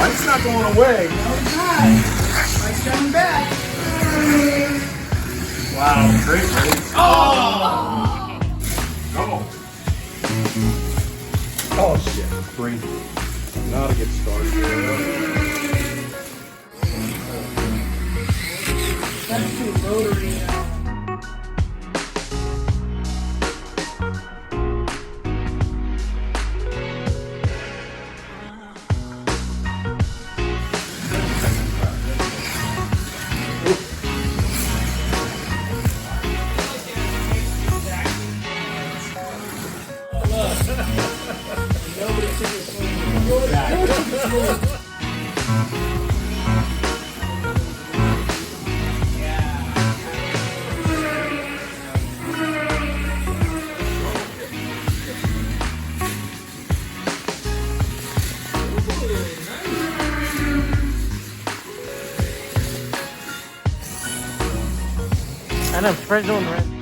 Mike's not going away. No, it's not. Mike's coming back. Wow, great race. Oh! Go. Oh shit. 3. Now to get started here. That's too rotary now. I know, Fred's doing right.